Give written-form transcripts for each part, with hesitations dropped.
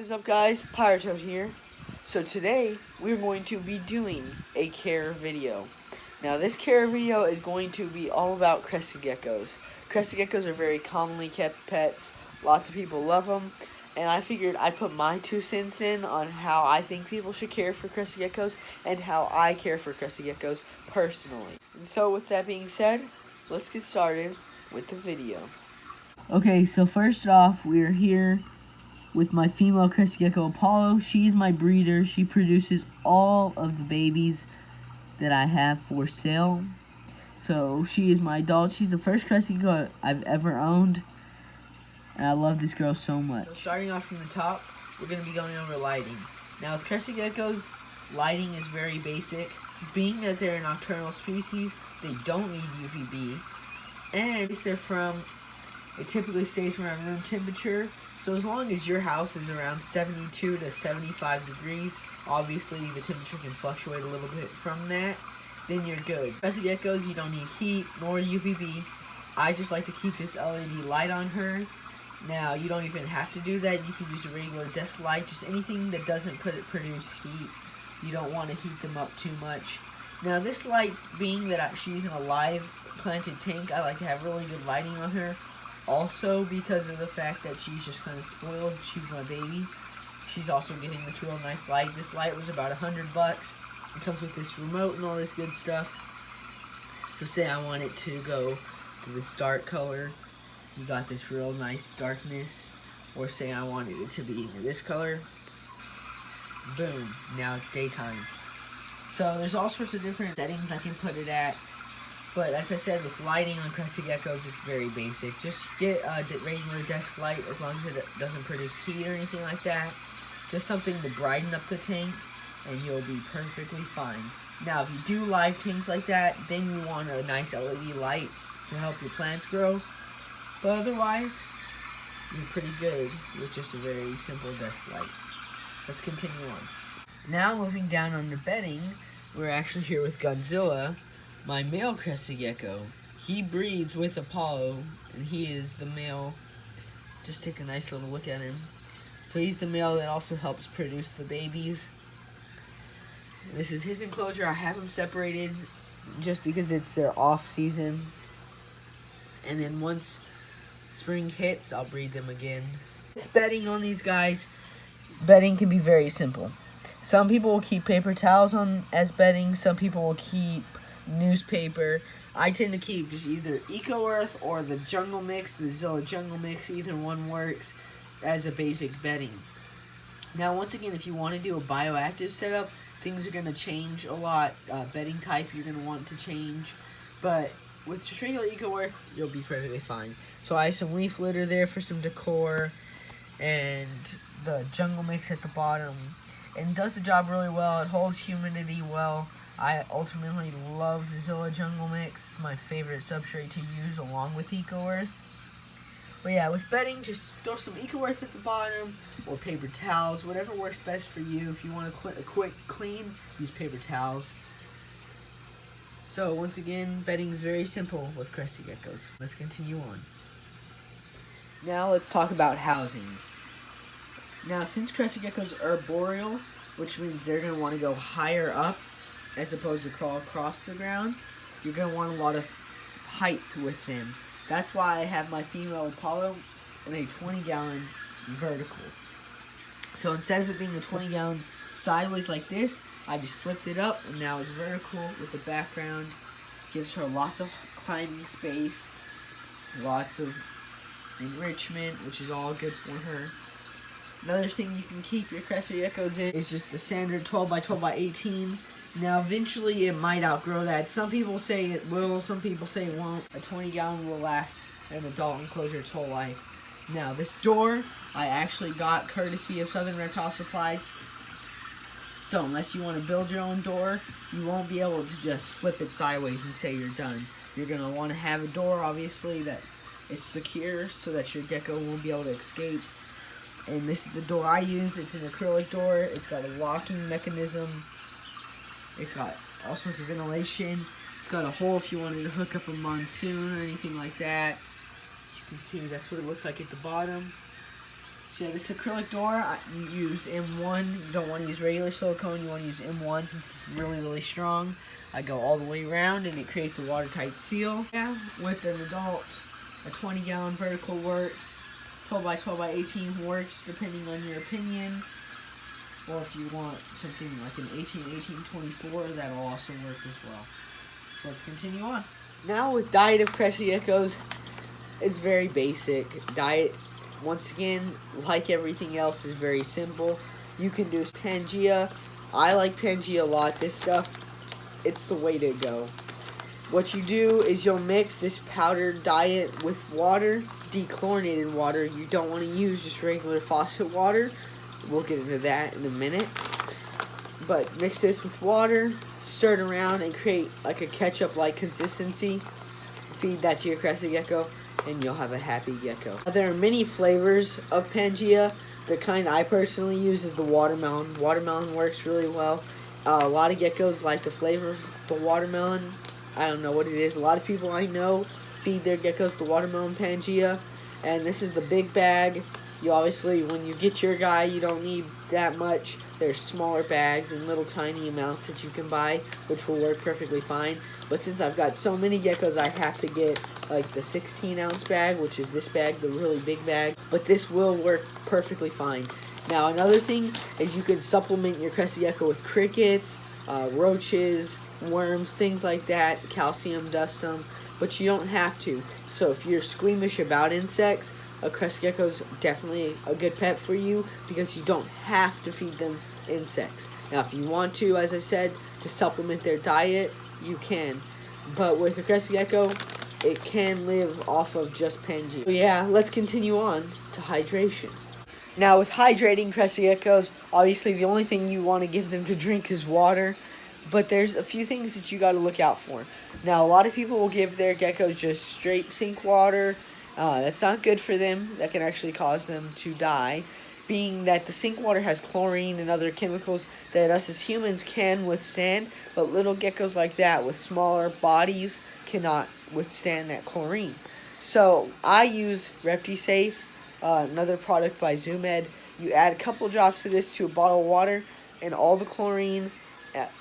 is up, guys? Pyro here. So today we're going to be doing a care video. Now this care video is going to be all about crested geckos. Crested geckos are very commonly kept pets. Lots of people love them. And I figured I'd put my 2 cents in on how I think people should care for crested geckos and how I care for crested geckos personally. And so with that being said, let's get started with the video. Okay, so first off, we're here with my female crested gecko Apollo. She's my breeder. She produces all of the babies that I have for sale. So she is my adult. She's the first crested gecko I've ever owned. And I love this girl so much. So starting off from the top, we're going to be going over lighting. Now with crested geckos, lighting is very basic. Being that they're a nocturnal species, they don't need UVB. And they're from, it typically stays around room temperature. So as long as your house is around 72 to 75 degrees, obviously the temperature can fluctuate a little bit from that, then you're good. Crested geckos, you don't need heat nor UVB. I just like to keep this LED light on her. Now, you don't even have to do that. You can use a regular desk light, just anything that doesn't produce heat. You don't want to heat them up too much. Now, this light's being that she's in a live planted tank, I like to have really good lighting on her. Also, because of the fact that she's just kind of spoiled, she's my baby. She's also getting this real nice light. This light was about $100. It comes with this remote and all this good stuff. So say I want it to go to this dark color, you got this real nice darkness. Or say I wanted it to be this color, boom, now it's daytime. So there's all sorts of different settings I can put it at. But as I said, with lighting on crested geckos, it's very basic. Just get a regular desk light as long as it doesn't produce heat or anything like that. Just something to brighten up the tank, and you'll be perfectly fine. Now, if you do live tanks like that, then you want a nice LED light to help your plants grow. But otherwise, you're pretty good with just a very simple desk light. Let's continue on. Now, moving down under bedding, we're actually here with Godzilla, my male crested gecko. He breeds with Apollo, and he is the male. Just take a nice little look at him. So he's the male that also helps produce the babies. This is his enclosure. I have them separated just because it's their off season. And then once spring hits, I'll breed them again. Bedding on these guys, bedding can be very simple. Some people will keep paper towels on as bedding. Some people will keep newspaper. I tend to keep just either Eco Earth or the Jungle Mix, the Zilla Jungle Mix. Either one works as a basic bedding. Now, once again, if you want to do a bioactive setup, things are going to change a lot. Bedding type you're going to want to change. But with just regular Eco Earth, you'll be perfectly fine. So I have some leaf litter there for some decor, and the Jungle Mix at the bottom. And it does the job really well. It holds humidity well. I ultimately love Zilla Jungle Mix, my favorite substrate to use along with Eco Earth. But yeah, with bedding, just throw some Eco Earth at the bottom or paper towels, whatever works best for you. If you want a quick clean, use paper towels. So once again, bedding is very simple with crested geckos. Let's continue on. Now let's talk about housing. Now, since crested geckos are arboreal, which means they're going to want to go higher up as opposed to crawl across the ground, you're going to want a lot of height with them. That's why I have my female Apollo in a 20-gallon vertical. So instead of it being a 20-gallon sideways like this, I just flipped it up, and now it's vertical with the background. Gives her lots of climbing space, lots of enrichment, which is all good for her. Another thing you can keep your crested geckos in is just the standard 12 by 12 by 18. Now, eventually, it might outgrow that. Some people say it will, some people say it won't. A 20-gallon will last an adult enclosure its whole life. Now, this door, I actually got courtesy of Southern Reptile Supplies. So, unless you want to build your own door, you won't be able to just flip it sideways and say you're done. You're going to want to have a door, obviously, that is secure so that your gecko won't be able to escape. And this is the door I use. It's an acrylic door. It's got a locking mechanism. It's got all sorts of ventilation. It's got a hole if you wanted to hook up a monsoon or anything like that. As you can see, that's what it looks like at the bottom. So yeah, this acrylic door, you use M1. You don't want to use regular silicone. You want to use M1 since it's really, really strong. I go all the way around and it creates a watertight seal. Yeah, with an adult, a 20-gallon vertical works. 12 by 12 by 18 works depending on your opinion. Or if you want something like an 18-18-24, that'll also work as well. So let's continue on. Now with diet of Crested Geckos, it's very basic. Diet, once again, like everything else, is very simple. You can do Pangea. I like Pangea a lot. This stuff, it's the way to go. What you do is you'll mix this powdered diet with water, dechlorinated water. You don't want to use just regular faucet water. We'll get into that in a minute. But mix this with water, stir it around, and create like a ketchup-like consistency. Feed that to your Crested Gecko, and you'll have a happy gecko. There are many flavors of Pangea. The kind I personally use is the watermelon. Watermelon works really well. A lot of geckos like the flavor of the watermelon. I don't know what it is. A lot of people I know feed their geckos the watermelon Pangea. And this is the big bag. You obviously, when you get your guy, you don't need that much. There's smaller bags and little tiny amounts that you can buy, which will work perfectly fine. But since I've got so many geckos, I have to get like the 16-ounce bag, which is this bag, the really big bag. But this will work perfectly fine. Now, another thing is you can supplement your Crested Gecko with crickets, roaches, worms, things like that, calcium, dust them, but you don't have to. So if you're squeamish about insects, a Crested Gecko is definitely a good pet for you because you don't have to feed them insects. Now, if you want to, as I said, to supplement their diet, you can. But with a Crested Gecko, it can live off of just Pangea. So yeah, let's continue on to hydration. Now, with hydrating Crested Geckos, obviously the only thing you want to give them to drink is water. But there's a few things that you got to look out for. Now, a lot of people will give their geckos just straight sink water. That's not good for them. That can actually cause them to die, being that the sink water has chlorine and other chemicals that us as humans can withstand, but little geckos like that with smaller bodies cannot withstand that chlorine. So I use ReptiSafe, another product by ZoomEd. You add a couple drops of this to a bottle of water, and all the chlorine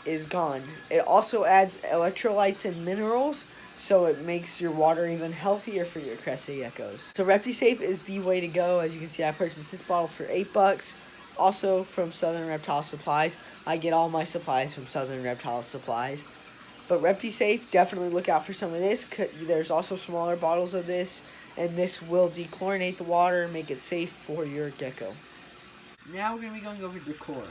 is gone. It also adds electrolytes and minerals, so it makes your water even healthier for your Crested Geckos. So ReptiSafe is the way to go. As you can see, I purchased this bottle for $8. Also from Southern Reptile Supplies. I get all my supplies from Southern Reptile Supplies. But ReptiSafe, definitely look out for some of this. There's also smaller bottles of this, and this will dechlorinate the water and make it safe for your gecko. Now we're going to be going over decor.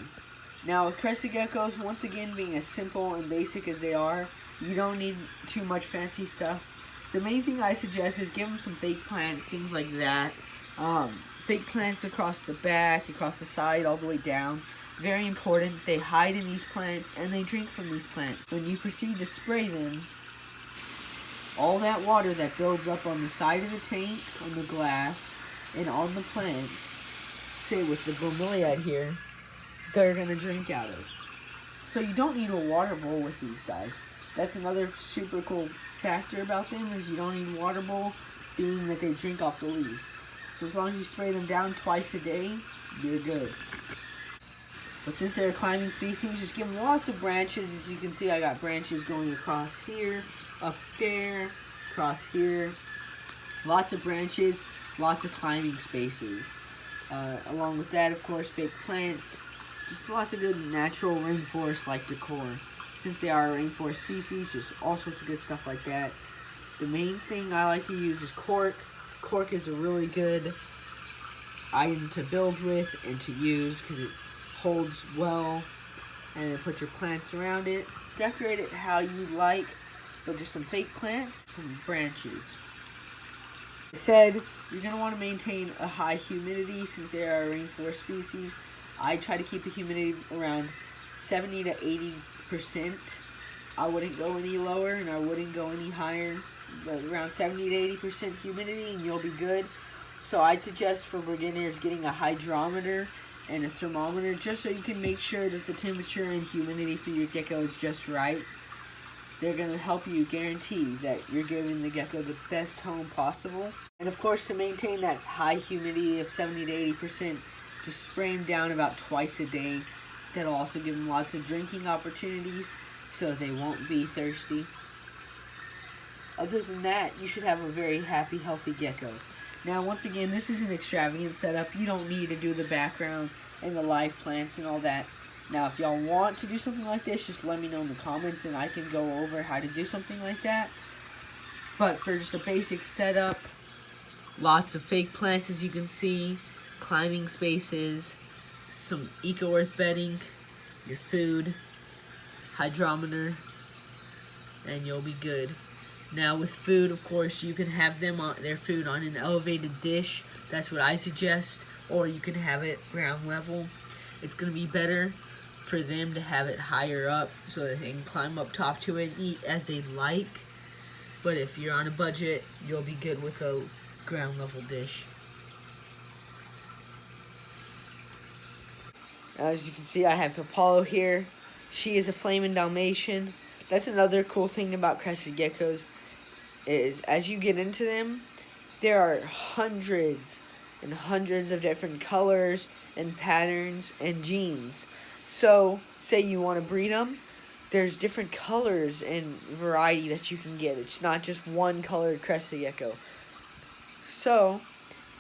Now with Crested Geckos, once again, being as simple and basic as they are, you don't need too much fancy stuff. The main thing I suggest is give them some fake plants, things like that. Fake plants across the back, across the side, all the way down. Very important. They hide in these plants and they drink from these plants. When you proceed to spray them, all that water that builds up on the side of the tank, on the glass, and on the plants, say with the bromeliad here, they're going to drink out of. So you don't need a water bowl with these guys. That's another super cool factor about them is you don't need a water bowl, being that they drink off the leaves. So as long as you spray them down twice a day, you're good. But since they're a climbing species, just give them lots of branches. As you can see, I got branches going across here, up there, across here. Lots of branches, lots of climbing spaces. Along with that, of course, fake plants. Just lots of good natural rainforest-like decor. Since they are a rainforest species, just all sorts of good stuff like that. The main thing I like to use is cork. Cork is a really good item to build with and to use because it holds well. And then put your plants around it. Decorate it how you like, but just some fake plants, some branches. I said you're going to want to maintain a high humidity since they are a rainforest species. I try to keep the humidity around 70 to 80%. I wouldn't go any lower and I wouldn't go any higher. But around 70 to 80% humidity and you'll be good. So I'd suggest for beginners getting a hydrometer and a thermometer just so you can make sure that the temperature and humidity for your gecko is just right. they're going to help you guarantee that you're giving the gecko the best home possible. And of course, to maintain that high humidity of 70 to 80%, just spray them down about twice a day. That'll also give them lots of drinking opportunities so they won't be thirsty. Other than that, you should have a very happy, healthy gecko. Now, once again, this is an extravagant setup. You don't need to do the background and the live plants and all that. Now, if y'all want to do something like this, just let me know in the comments and I can go over how to do something like that. But for just a basic setup, lots of fake plants as you can see, climbing spaces, some eco-earth bedding, your food, hydrometer, and you'll be good. Now with food, of course, you can have them on their food on an elevated dish. That's what I suggest. Or you can have it ground level. It's going to be better for them to have it higher up so that they can climb up top to it and eat as they like. But if you're on a budget, you'll be good with a ground level dish. Now, as you can see, I have Apollo here. She is a flaming Dalmatian. That's another cool thing about crested geckos, is as you get into them, there are hundreds and hundreds of different colors and patterns and genes. So, say you want to breed them, there's different colors and variety that you can get. It's not just one colored crested gecko. So,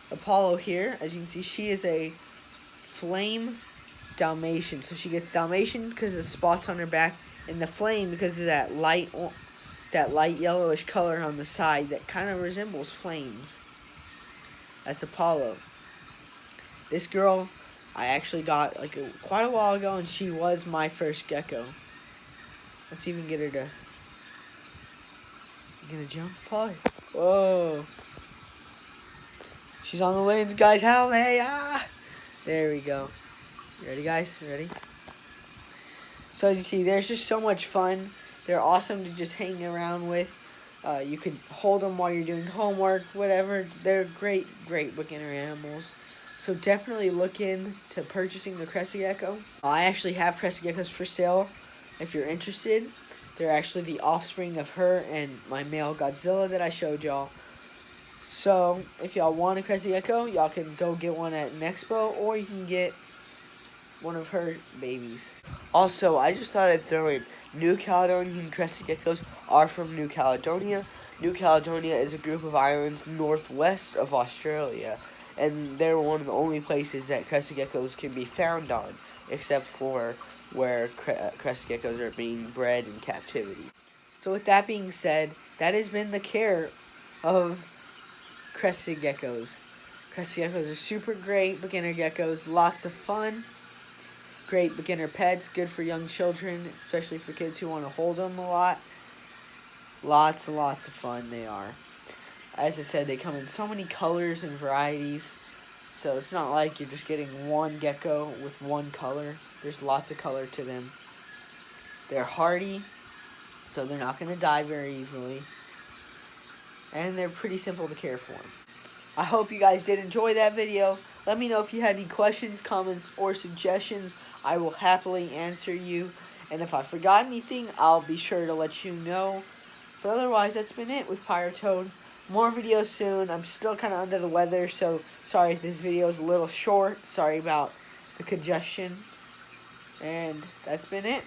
Apollo here, as you can see, she is a flame Dalmatian. So she gets Dalmatian because of the spots on her back, and the flame because of that light yellowish color on the side that kind of resembles flames. That's Apollo. This girl I actually got quite a while ago, and she was my first gecko. Let's see if we can get her to... You gonna jump, Apollo? Whoa. She's on the lens, guys. How? Hey, ah! There we go. You ready, guys? You ready? So as you see, there's just so much fun. They're awesome to just hang around with. You could hold them while you're doing homework, whatever. They're great beginner animals. So definitely look into purchasing the crested gecko. I actually have crested geckos for sale if you're interested. They're actually the offspring of her and my male Godzilla that I showed y'all. So if y'all want a crested gecko, y'all can go get one at an expo, or you can get one of her babies. Also, I just thought I'd throw in New Caledonian crested geckos are from New Caledonia. New Caledonia is a group of islands northwest of Australia, and they're one of the only places that crested geckos can be found on, except for where crested geckos are being bred in captivity. So with that being said, that has been the care of crested geckos. Crested geckos are super great beginner geckos, lots of fun. Great beginner pets, good for young children, especially for kids who want to hold them a lot. Lots and lots of fun they are. As I said, they come in so many colors and varieties, so it's not like you're just getting one gecko with one color. There's lots of color to them. They're hardy, so they're not going to die very easily. And they're pretty simple to care for. I hope you guys did enjoy that video. Let me know if you had any questions, comments, or suggestions. I will happily answer you. And if I forgot anything, I'll be sure to let you know. But otherwise, that's been it with Pyro Toad. More videos soon. I'm still kind of under the weather, so sorry if this video is a little short. Sorry about the congestion. And that's been it.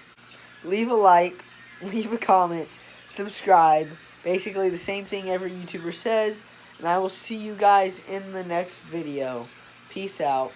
Leave a like, leave a comment, subscribe. Basically the same thing every YouTuber says. And I will see you guys in the next video. Peace out.